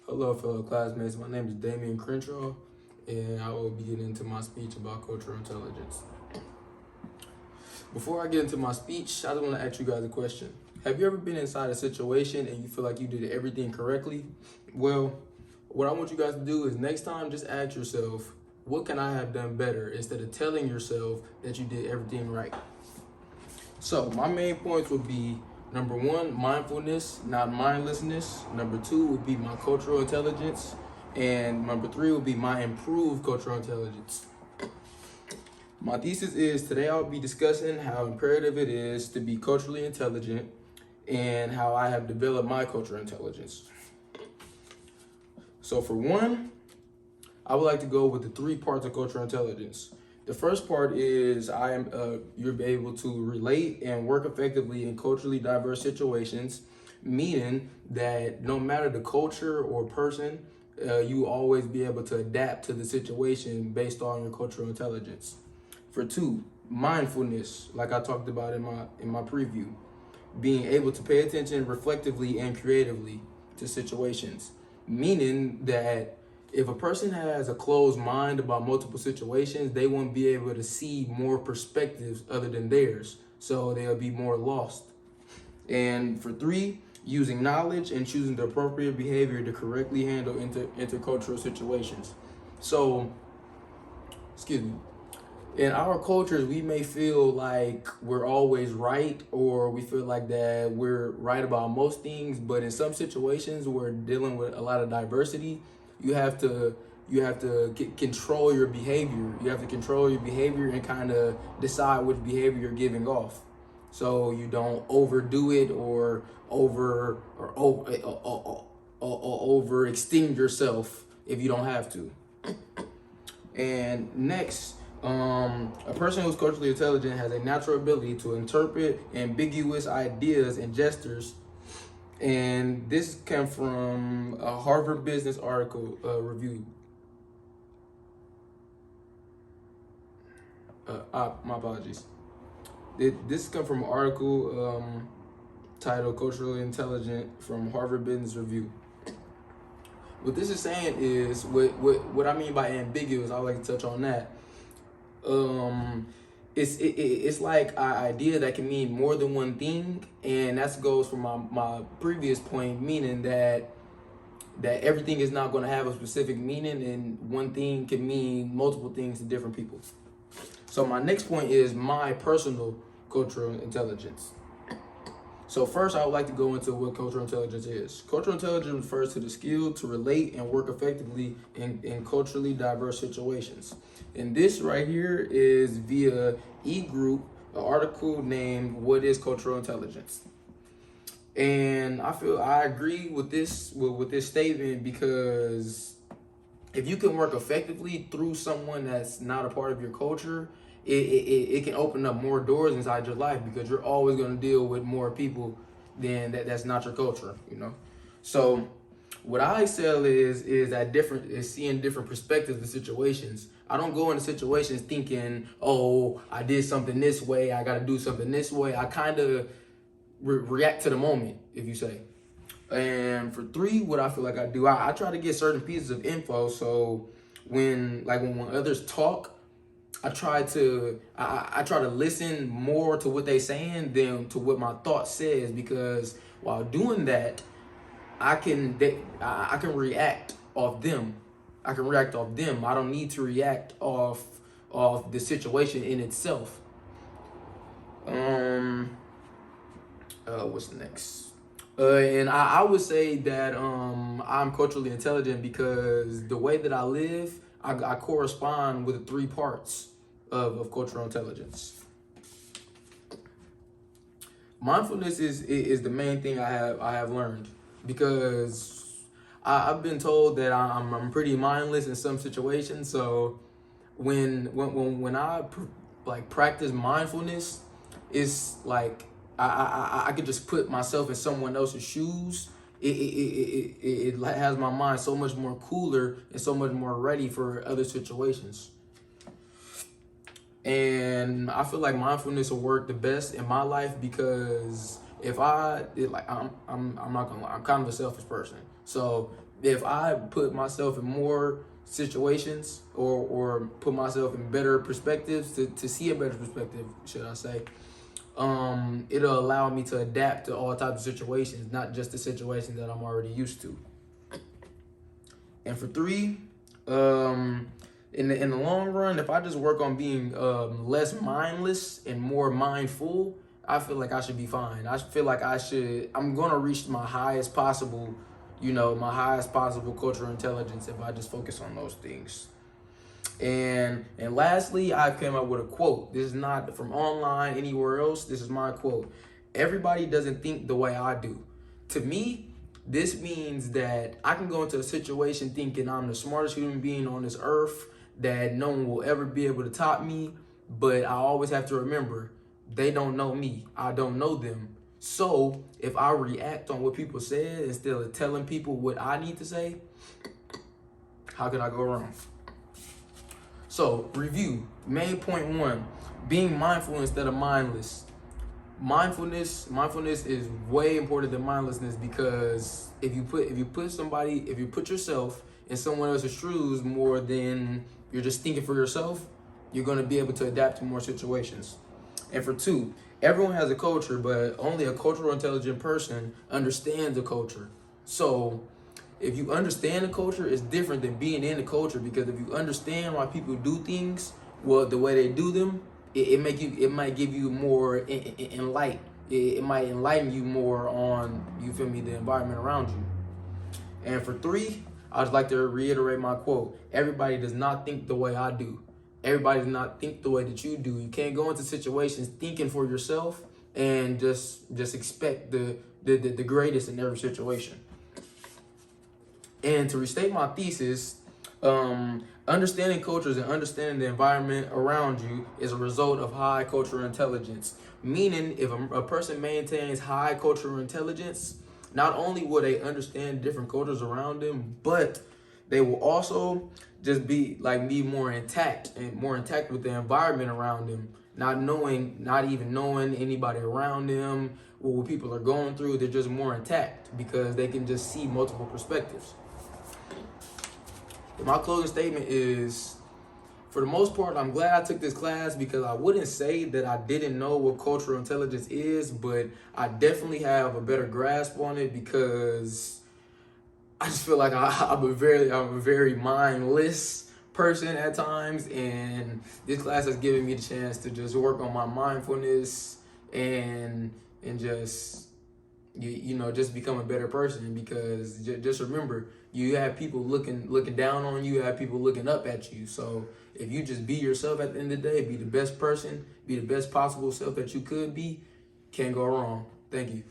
Hello, fellow classmates. My name is Damian Crenshaw, and I will be getting into my speech about cultural intelligence. Before I get into my speech, I just want to ask you guys a question. Have you ever been inside a situation and you feel like you did everything correctly? Well, what I want you guys to do is next time just ask yourself, what can I have done better instead of telling yourself that you did everything right? So my main points would be number one, mindfulness, not mindlessness. Number two would be my cultural intelligence. And number three would be my improved cultural intelligence. My thesis is today I'll be discussing how imperative it is to be culturally intelligent and how I have developed my cultural intelligence. So for one, I would like to go with the three parts of cultural intelligence. The first part is you're able to relate and work effectively in culturally diverse situations, meaning that no matter the culture or person, you always be able to adapt to the situation based on your cultural intelligence. For two, mindfulness, like I talked about in my preview, being able to pay attention reflectively and creatively to situations, meaning that if a person has a closed mind about multiple situations, they won't be able to see more perspectives other than theirs. So they'll be more lost. And for three, using knowledge and choosing the appropriate behavior to correctly handle intercultural situations. So, excuse me. In our cultures, we may feel like we're always right, or we feel like that we're right about most things. But in some situations, we're dealing with a lot of diversity. You have to control your behavior. You have to control your behavior and kind of decide which behavior you're giving off, so you don't overdo it or overextend yourself if you don't have to. And next, a person who's culturally intelligent has a natural ability to interpret ambiguous ideas and gestures. And this came from a Harvard Business article review. My apologies. This comes from an article titled "Culturally Intelligent" from Harvard Business Review. What this is saying is what I mean by ambiguous. I would like to touch on that. It's like an idea that can mean more than one thing, and that goes from my previous point, meaning that everything is not going to have a specific meaning, and one thing can mean multiple things to different people. So my next point is my personal cultural intelligence. So first, I would like to go into what cultural intelligence is. Cultural intelligence refers to the skill to relate and work effectively in culturally diverse situations. And this right here is via eGroup, an article named "What is Cultural Intelligence?" And I agree with this statement, because if you can work effectively through someone that's not a part of your culture, it can open up more doors inside your life, because you're always going to deal with more people than that's not your culture, you know. So what I excel is seeing different perspectives of situations. I don't go into situations thinking, oh, I did something this way, I got to do something this way. I kind of react to the moment, if you say. And for three, what I feel like I do, I try to get certain pieces of info. So when others talk, I try to listen more to what they saying than to what my thought says, because while doing that, I can react off them. I can react off them. I don't need to react off the situation in itself. What's next? And I would say that I'm culturally intelligent because the way that I live, I correspond with the three parts of cultural intelligence. Mindfulness is the main thing I have learned, because I've been told that I'm pretty mindless in some situations. So when I practice mindfulness, it's like I could just put myself in someone else's shoes. It has my mind so much more cooler and so much more ready for other situations. And I feel like mindfulness will work the best in my life, because if I'm not gonna lie, I'm kind of a selfish person. So if I put myself in more situations or put myself in better perspectives to see a better perspective, should I say, it'll allow me to adapt to all types of situations, not just the situations that I'm already used to. And for three, in the long run, if I just work on being less mindless and more mindful, I feel like I should be fine. I feel like I'm gonna reach my highest possible, my highest possible cultural intelligence if I just focus on those things. And lastly, I came up with a quote. This is not from online anywhere else. This is my quote. Everybody doesn't think the way I do. To me, this means that I can go into a situation thinking I'm the smartest human being on this earth, that no one will ever be able to top me, but I always have to remember, they don't know me. I don't know them. So if I react on what people said instead of telling people what I need to say, how could I go wrong? So, review. Main point one, being mindful instead of mindless. Mindfulness is way important than mindlessness, because if you put yourself in someone else's shoes more than you're just thinking for yourself, you're going to be able to adapt to more situations. And for two, everyone has a culture, but only a cultural intelligent person understands the culture. So if you understand the culture, it's different than being in the culture, because if you understand why people do things, well, the way they do them, it might give you more enlight. It might enlighten you more on, you feel me, the environment around you. And for three, I would like to reiterate my quote. Everybody does not think the way I do. Everybody does not think the way that you do. You can't go into situations thinking for yourself and just expect the greatest in every situation. And to restate my thesis, understanding cultures and understanding the environment around you is a result of high cultural intelligence. Meaning, if a person maintains high cultural intelligence, not only will they understand different cultures around them, but they will also just be more intact with the environment around them. Not even knowing anybody around them, what people are going through. They're just more intact because they can just see multiple perspectives. My closing statement is, for the most part, I'm glad I took this class, because I wouldn't say that I didn't know what cultural intelligence is, but I definitely have a better grasp on it, because I just feel like I'm a very mindless person at times, and this class has given me the chance to just work on my mindfulness and just just become a better person. Because just remember, you have people looking down on you, you have people looking up at you. So if you just be yourself at the end of the day, be the best person, be the best possible self that you could be, can't go wrong. Thank you.